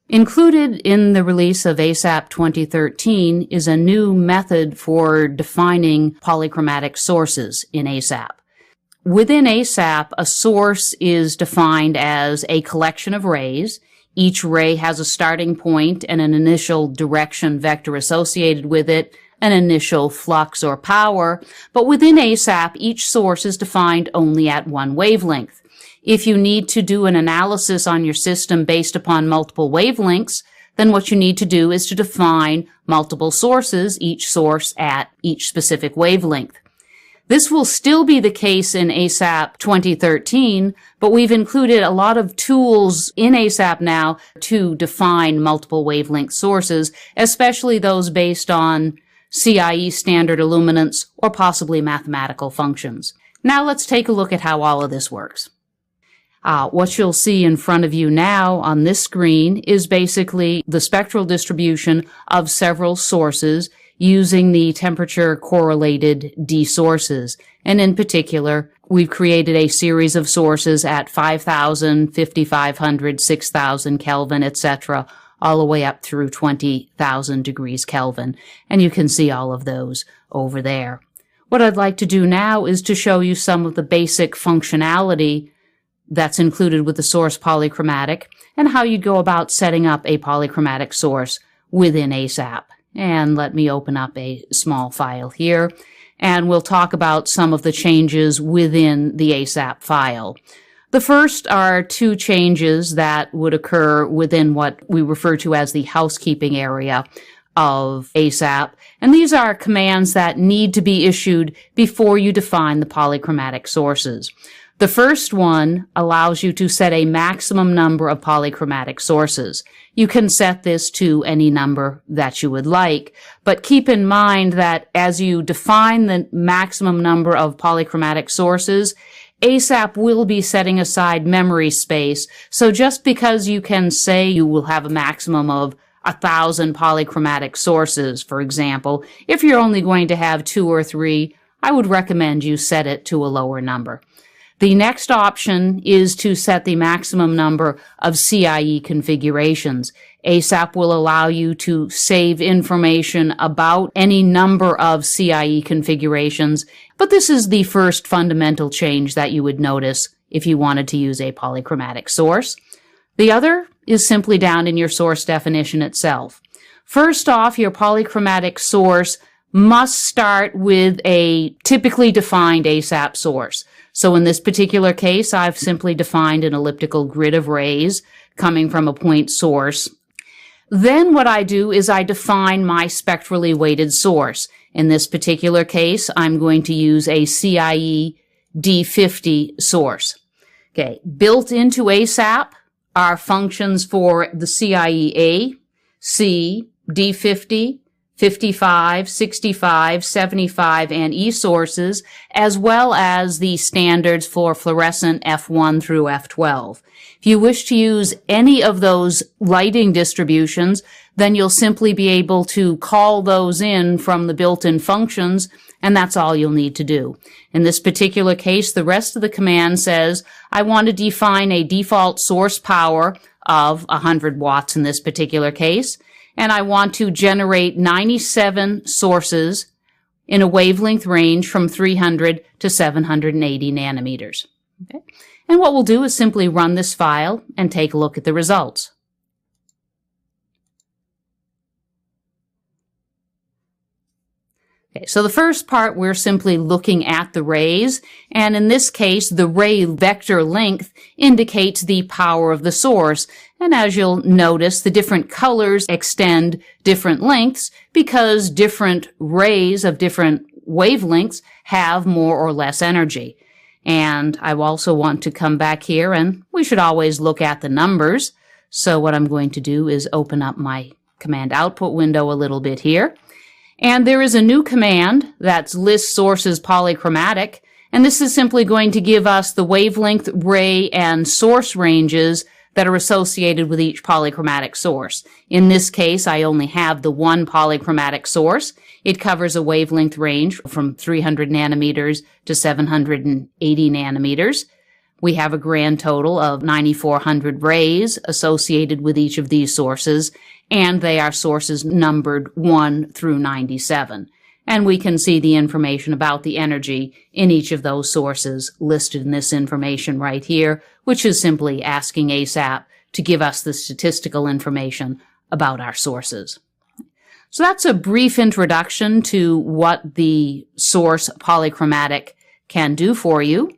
Included in the release of ASAP 2013 is a new method for defining polychromatic sources in ASAP. Within ASAP, a source is defined as a collection of rays. Each ray has a starting point and an initial direction vector associated with it, an initial flux or power, but within ASAP, each source is defined only at one wavelength. If you need to do an analysis on your system based upon multiple wavelengths, then what you need to do is to define multiple sources, each source at each specific wavelength. This will still be the case in ASAP 2013, but we've included a lot of tools in ASAP now to define multiple wavelength sources, especially those based on CIE standard illuminance or possibly mathematical functions. Now let's take a look at how all of this works. What you'll see in front of you now on this screen is basically the spectral distribution of several sources using the temperature correlated D sources. And in particular, we've created a series of sources at 5,000, 5,500, 6,000 Kelvin, etc., all the way up through 20,000 degrees Kelvin. And you can see all of those over there. What I'd like to do now is to show you some of the basic functionality that's included with the source polychromatic and how you go about setting up a polychromatic source within ASAP. And let me open up a small file here, and we'll talk about some of the changes within the ASAP file. The first are two changes that would occur within what we refer to as the housekeeping area of ASAP, and these are commands that need to be issued before you define the polychromatic sources. The first one allows you to set a maximum number of polychromatic sources. You can set this to any number that you would like, but keep in mind that as you define the maximum number of polychromatic sources, ASAP will be setting aside memory space. So just because you can say you will have a maximum of 1,000 polychromatic sources, for example, if you're only going to have 2 or 3, I would recommend you set it to a lower number. The next option is to set the maximum number of CIE configurations. ASAP will allow you to save information about any number of CIE configurations, but this is the first fundamental change that you would notice if you wanted to use a polychromatic source. The other is simply down in your source definition itself. First off, your polychromatic source must start with a typically defined ASAP source. So in this particular case, I've simply defined an elliptical grid of rays coming from a point source. Then what I do is I define my spectrally weighted source. In this particular case, I'm going to use a CIE D50 source. Okay, built into ASAP are functions for the CIE A, C, D50, 55, 65, 75, and E sources, as well as the standards for fluorescent F1 through F12. If you wish to use any of those lighting distributions, then you'll simply be able to call those in from the built-in functions, and that's all you'll need to do. In this particular case, the rest of the command says, I want to define a default source power of 100 watts in this particular case, and I want to generate 97 sources in a wavelength range from 300 to 780 nanometers. Okay? And what we'll do is simply run this file and take a look at the results. Okay, so the first part, we're simply looking at the rays, and in this case, the ray vector length indicates the power of the source. And as you'll notice, the different colors extend different lengths because different rays of different wavelengths have more or less energy. And I also want to come back here, and we should always look at the numbers. So what I'm going to do is open up my command output window a little bit here. And there is a new command that's list sources polychromatic, and this is simply going to give us the wavelength, ray, and source ranges that are associated with each polychromatic source. In this case, I only have the one polychromatic source. It covers a wavelength range from 300 nanometers to 780 nanometers. We have a grand total of 9,400 rays associated with each of these sources, and they are sources numbered 1 through 97. And we can see the information about the energy in each of those sources listed in this information right here, which is simply asking ASAP to give us the statistical information about our sources. So that's a brief introduction to what the source polychromatic can do for you.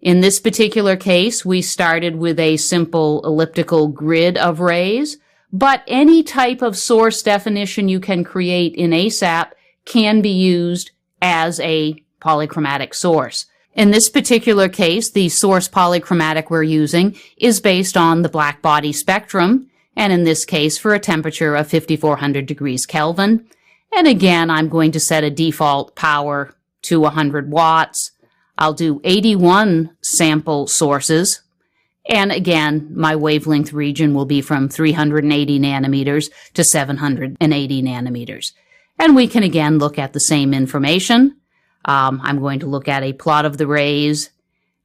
In this particular case, we started with a simple elliptical grid of rays, but any type of source definition you can create in ASAP can be used as a polychromatic source. In this particular case, the source polychromatic we're using is based on the black body spectrum, and in this case for a temperature of 5,400 degrees Kelvin. And again, I'm going to set a default power to 100 watts. I'll do 81 sample sources, and again, my wavelength region will be from 380 nanometers to 780 nanometers. And we can again look at the same information. I'm going to look at a plot of the rays.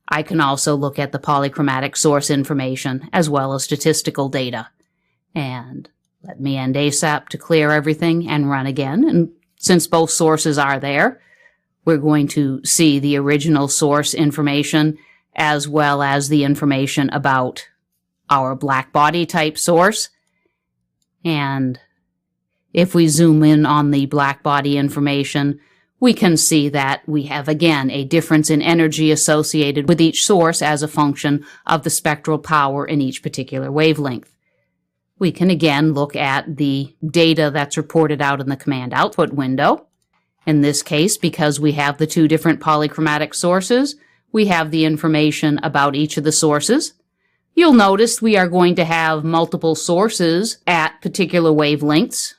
I can also look at the polychromatic source information as well as statistical data. And let me end ASAP to clear everything and run again. And since both sources are there, we're going to see the original source information as well as the information about our black body type source. And if we zoom in on the black body information, we can see that we have again a difference in energy associated with each source as a function of the spectral power in each particular wavelength. We can again look at the data that's reported out in the command output window. In this case, because we have the two different polychromatic sources, we have the information about each of the sources. You'll notice we are going to have multiple sources at particular wavelengths,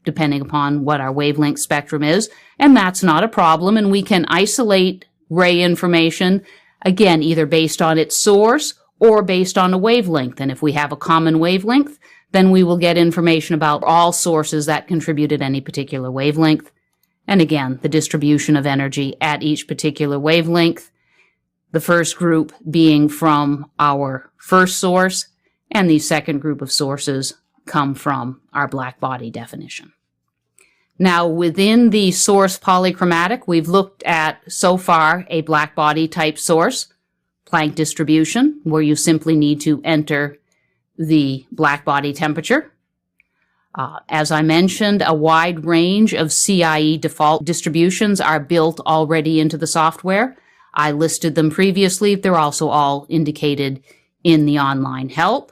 depending upon what our wavelength spectrum is, and that's not a problem, and we can isolate ray information, again, either based on its source or based on a wavelength. And if we have a common wavelength, then we will get information about all sources that contribute at any particular wavelength. And again, the distribution of energy at each particular wavelength, the first group being from our first source, and the second group of sources come from our black body definition. Now, within the source polychromatic, we've looked at, so far, a black body type source, Planck distribution, where you simply need to enter the black body temperature. As I mentioned, a wide range of CIE default distributions are built already into the software. I listed them previously. They're also all indicated in the online help.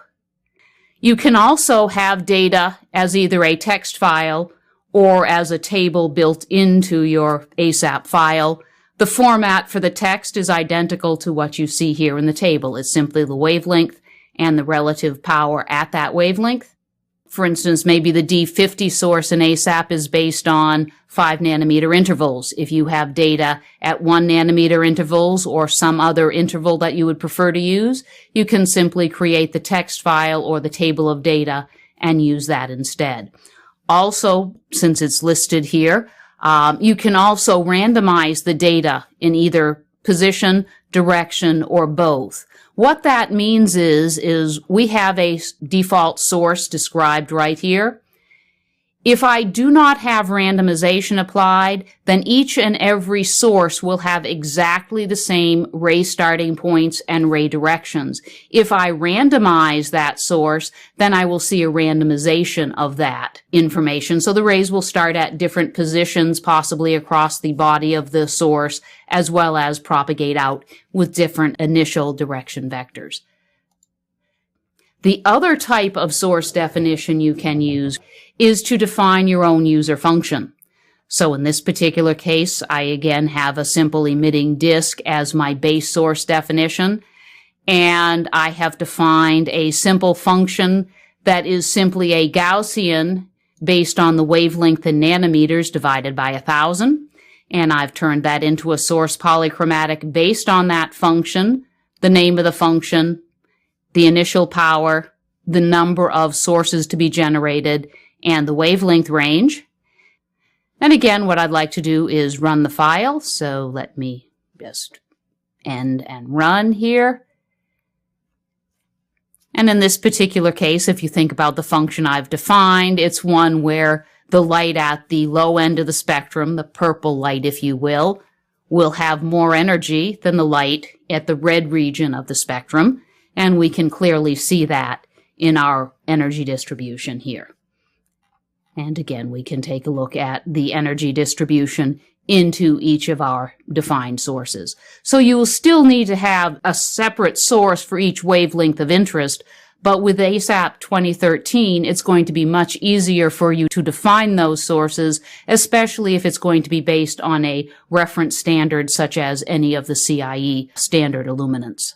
You can also have data as either a text file or as a table built into your ASAP file. The format for the text is identical to what you see here in the table. It's simply the wavelength and the relative power at that wavelength. For instance, maybe the D50 source in ASAP is based on 5 nanometer intervals. If you have data at 1 nanometer intervals or some other interval that you would prefer to use, you can simply create the text file or the table of data and use that instead. Also, since it's listed here, you can also randomize the data in either position, direction, or both. What that means is we have a default source described right here. If I do not have randomization applied, then each and every source will have exactly the same ray starting points and ray directions. If I randomize that source, then I will see a randomization of that information. So the rays will start at different positions, possibly across the body of the source, as well as propagate out with different initial direction vectors. The other type of source definition you can use is to define your own user function. So in this particular case, I again have a simple emitting disk as my base source definition, and I have defined a simple function that is simply a Gaussian based on the wavelength in nanometers divided by 1,000, and I've turned that into a source polychromatic based on that function, the name of the function, the initial power, the number of sources to be generated, and the wavelength range. And again, what I'd like to do is run the file. So let me just end and run here. And in this particular case, if you think about the function I've defined, it's one where the light at the low end of the spectrum, the purple light if you will have more energy than the light at the red region of the spectrum, and we can clearly see that in our energy distribution here. And again, we can take a look at the energy distribution into each of our defined sources. So you will still need to have a separate source for each wavelength of interest, but with ASAP 2013, it's going to be much easier for you to define those sources, especially if it's going to be based on a reference standard such as any of the CIE standard illuminants.